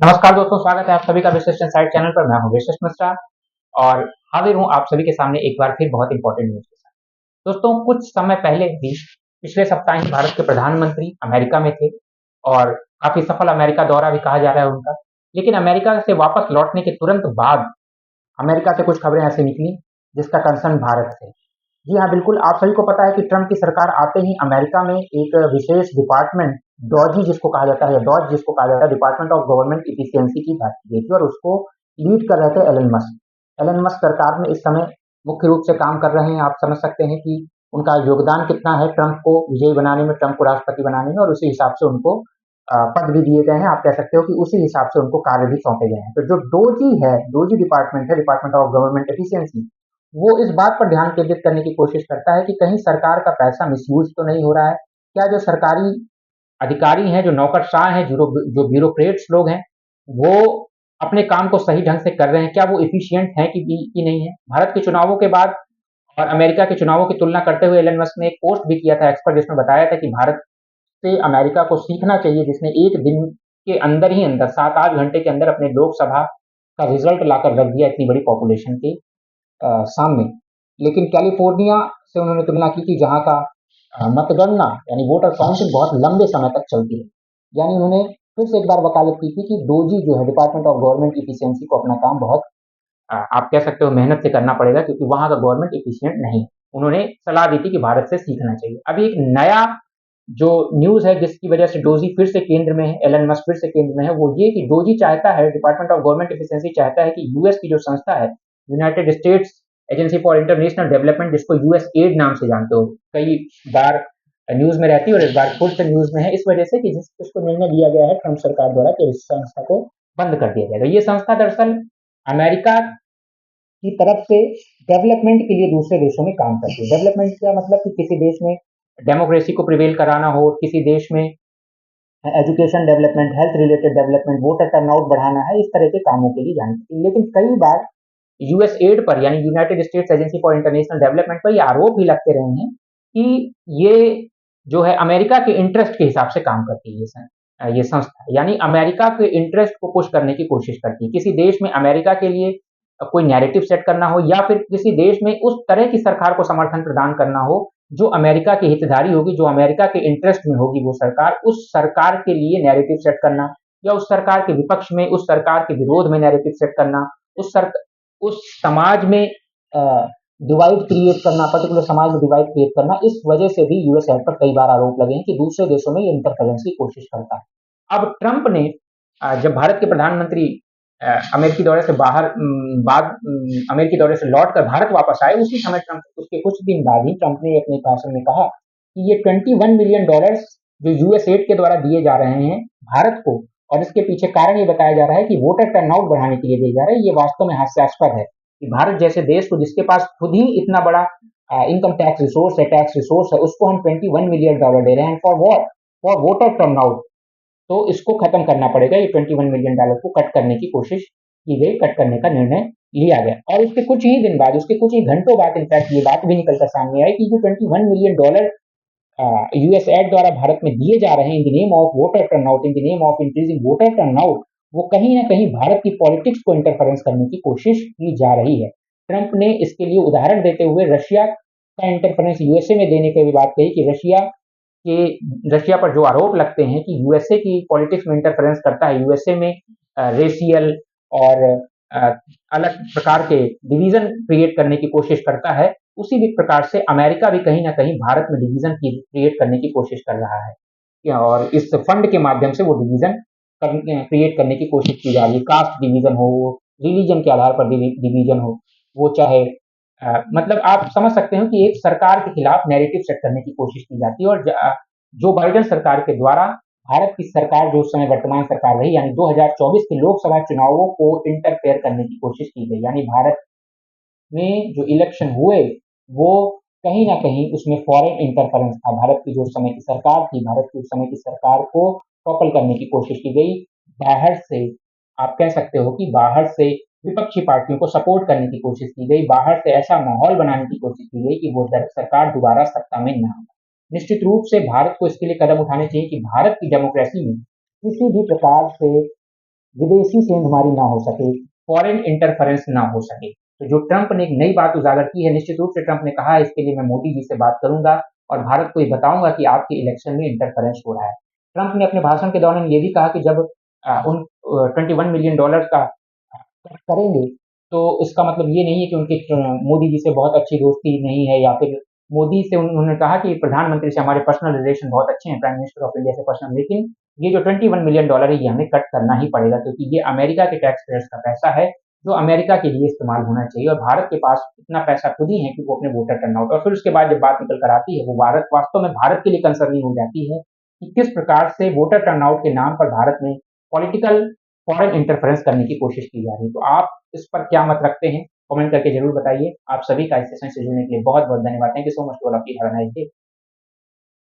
नमस्कार दोस्तों, स्वागत है आप सभी का विशिष्ट इनसाइट चैनल पर। मैं हूं विशिष्ट मिश्रा और हाजिर हूं आप सभी के सामने एक बार फिर बहुत इंपॉर्टेंट न्यूज के साथ। दोस्तों, कुछ समय पहले ही पिछले सप्ताह ही भारत के प्रधानमंत्री अमेरिका में थे और काफी सफल अमेरिका दौरा भी कहा जा रहा है उनका। लेकिन अमेरिका से वापस लौटने के तुरंत बाद अमेरिका से कुछ खबरें ऐसी निकली जिसका कंसर्न भारत से। जी हाँ, बिल्कुल, आप सभी को पता है कि ट्रंप की सरकार आते ही अमेरिका में एक विशेष डिपार्टमेंट डॉजी जिसको कहा जाता है या डॉज जिसको कहा जाता है, डिपार्टमेंट ऑफ गवर्नमेंट इफिशियंसी की बात की गई थी और उसको लीड कर रहे थे एलन मस्क। एलन मस्क सरकार में इस समय मुख्य रूप से काम कर रहे हैं। आप समझ सकते हैं कि उनका योगदान कितना है ट्रंप को विजयी बनाने में, ट्रंप को राष्ट्रपति बनाने में, और उसी हिसाब से उनको पद भी दिए गए हैं। आप कह सकते हो कि उसी हिसाब से उनको कार्य भी सौंपे गए हैं। तो जो डोजी है, डोजी डिपार्टमेंट है, डिपार्टमेंट ऑफ गवर्नमेंट एफिशिएंसी, वो इस बात पर ध्यान केंद्रित करने की कोशिश करता है कि कहीं सरकार का पैसा मिसयूज तो नहीं हो रहा है। क्या जो सरकारी अधिकारी हैं, जो नौकरशाह हैं, जो ब्यूरोक्रेट्स लोग हैं, वो अपने काम को सही ढंग से कर रहे हैं? क्या वो एफिशिएंट हैं कि नहीं है? भारत के चुनावों के बाद और अमेरिका के चुनावों की तुलना करते हुए एलन मस्क ने एक पोस्ट भी किया था एक्सपर्ट, जिसमें बताया था कि भारत से अमेरिका को सीखना चाहिए, जिसने एक दिन के अंदर ही अंदर 7-8 घंटे के अंदर अपने लोकसभा का रिजल्ट लाकर रख दिया इतनी बड़ी पॉपुलेशन के सामने। लेकिन कैलिफोर्निया से उन्होंने तुलना की थी, जहाँ का मतगणना यानी वोटर काउंटिंग बहुत लंबे समय तक चलती है। यानी उन्होंने फिर से एक बार वकालत की थी कि डोजी जो है, डिपार्टमेंट ऑफ गवर्नमेंट इफिशियंसी, को अपना काम बहुत आप कह सकते हो मेहनत से करना पड़ेगा, क्योंकि वहाँ का गवर्नमेंट इफिशिएंट नहीं है। उन्होंने सलाह दी थी कि भारत से सीखना चाहिए। अभी एक नया जो न्यूज़ है जिसकी वजह से डोजी फिर से केंद्र में है, एलन मस्क फिर से केंद्र में है, वो ये कि डोजी चाहता है, डिपार्टमेंट ऑफ गवर्नमेंट एफिशिएंसी चाहता है कि यूएस की जो संस्था है, United states agency for international development, जिसको यूएस एड नाम से जानते हो, कई बार न्यूज में रहती है और इस बार फिर से न्यूज में है, इस वजह से कि जिसको निर्णय लिया गया है ट्रंप सरकार द्वारा कि इस संस्था को बंद कर दिया जाएगा। ये संस्था दरअसल अमेरिका की तरफ से डेवलपमेंट के लिए दूसरे देशों में काम करती है। डेवलपमेंट का मतलब कि किसी देश में डेमोक्रेसी को प्रिवेल कराना हो, किसी देश में education development, health related development, voter turnout बढ़ाना है, इस तरह के कामों के लिए जानी। लेकिन कई बार यूएस एड पर यानी United states agency for international development पर ये आरोप भी लगते रहे हैं कि ये जो है अमेरिका के इंटरेस्ट के हिसाब से काम करती है। ये संस्था यानी अमेरिका के इंटरेस्ट को पुश करने की कोशिश करती है। किसी देश में अमेरिका के लिए कोई नैरेटिव सेट करना हो, या फिर किसी देश में उस तरह की सरकार को समर्थन प्रदान करना हो जो अमेरिका की हितधारी होगी, जो अमेरिका के इंटरेस्ट में होगी वो सरकार, उस सरकार के लिए नैरेटिव सेट करना, या उस सरकार के विपक्ष में, उस सरकार के विरोध में नैरेटिव सेट करना, उस समाज में डिवाइड क्रिएट करना, पर्टिकुलर समाज में डिवाइड क्रिएट करना, इस वजह से भी यूएस एड पर कई बार आरोप लगे हैं कि दूसरे देशों में ये इंटरफेरेंस की कोशिश करता है। अब ट्रंप ने जब भारत के प्रधानमंत्री अमेरिकी दौरे से अमेरिकी दौरे से लौट कर भारत वापस आए, उसी समय ट्रंप, उसके कुछ दिन बाद ही ट्रंप ने अपने भाषण में कहा कि ये $21 मिलियन जो यूएस एड के द्वारा दिए जा रहे हैं भारत को, और इसके पीछे कारण ये बताया जा रहा है कि वोटर टर्नआउट बढ़ाने के लिए दिए जा रहे हैं, ये वास्तव में हास्यास्पद है कि भारत जैसे देश को, जिसके पास खुद ही इतना बड़ा इनकम टैक्स रिसोर्स है, टैक्स रिसोर्स है, उसको हम $21 मिलियन दे रहे हैं for what, for voter turnout. तो इसको खत्म करना पड़ेगा। ये $21 मिलियन को कट करने की कोशिश की गई, कट करने का निर्णय लिया गया। और उसके कुछ ही दिन बाद, उसके कुछ ही घंटों बाद इनफैक्ट ये बात भी निकल कर सामने आई कि जो $21 मिलियन यूएस एड द्वारा भारत में दिए जा रहे हैं in the name of voter turnout, in the name of increasing voter turnout, वो कहीं ना कहीं भारत की पॉलिटिक्स को इंटरफेरेंस करने की कोशिश की जा रही है। ट्रंप ने इसके लिए उदाहरण देते हुए रशिया का इंटरफेरेंस यूएसए में देने की भी बात कही कि रशिया पर जो आरोप लगते हैं कि यूएसए की पॉलिटिक्स में इंटरफेरेंस करता है, यूएसए में रेशियल और अलग प्रकार के डिवीजन क्रिएट करने की कोशिश करता है, उसी भी प्रकार से अमेरिका भी कहीं ना कहीं भारत में डिवीजन क्रिएट करने की कोशिश कर रहा है, और इस फंड के माध्यम से वो डिवीजन क्रिएट करने की कोशिश की जा रही है। कास्ट डिवीजन हो, रिलीजन के आधार पर डिवीजन हो, वो चाहे मतलब आप समझ सकते हो कि एक सरकार के खिलाफ नैरेटिव सेट करने की कोशिश की जाती है। और जो बाइडेन सरकार के द्वारा भारत की सरकार, जो उस समय वर्तमान सरकार रही, यानी 2024 के लोकसभा चुनावों को इंटरफेयर करने की कोशिश की गई। यानी भारत में जो इलेक्शन हुए वो कहीं ना कहीं उसमें फॉरेन इंटरफेरेंस था। भारत की जो उस समय की सरकार थी, भारत की उस समय की सरकार को टॉपल करने की कोशिश की गई बाहर से। आप कह सकते हो कि बाहर से विपक्षी पार्टियों को सपोर्ट करने की कोशिश की गई, बाहर से ऐसा माहौल बनाने की कोशिश की गई कि वो सरकार दोबारा सत्ता में ना आए। निश्चित रूप से भारत को इसके लिए कदम उठाने चाहिए कि भारत की डेमोक्रेसी में किसी भी प्रकार से विदेशी सेंधमारी ना हो सके, फॉरेन इंटरफेरेंस ना हो सके। तो जो ट्रंप ने एक नई बात उजागर की है, निश्चित रूप से ट्रंप ने कहा है इसके लिए मैं मोदी जी से बात करूंगा और भारत को ये बताऊंगा कि आपके इलेक्शन में इंटरफेरेंस हो रहा है। ट्रंप ने अपने भाषण के दौरान ये भी कहा कि जब उन $21 मिलियन का करेंगे, तो इसका मतलब ये नहीं है कि उनकी मोदी जी से बहुत अच्छी दोस्ती नहीं है, या फिर मोदी से उन्होंने कहा कि प्रधानमंत्री से हमारे पर्सनल रिलेशन बहुत अच्छे हैं, प्राइम मिनिस्टर ऑफ इंडिया से पर्सनल, लेकिन ये जो $21 मिलियन है ये हमें कट करना ही पड़ेगा, क्योंकि ये अमेरिका के टैक्स पेयर्स का पैसा है जो अमेरिका के लिए इस्तेमाल होना चाहिए, और भारत के पास इतना पैसा खुद ही है कि वो अपने वोटर टर्नआउट, और फिर उसके बाद जब बात निकल कर आती है वो भारत वास्तव में भारत के लिए कंसर्निंग हो जाती है कि किस प्रकार से वोटर टर्नआउट के नाम पर भारत में पॉलिटिकल फॉरेन इंटरफेरेंस करने की कोशिश की जा रही है। तो आप इस पर क्या मत रखते हैं? कमेंट करके जरूर बताइए। आप सभी का इस सेशन से जुड़ने के लिए बहुत बहुत धन्यवाद। Thank you so much to all of you. Have a nice day.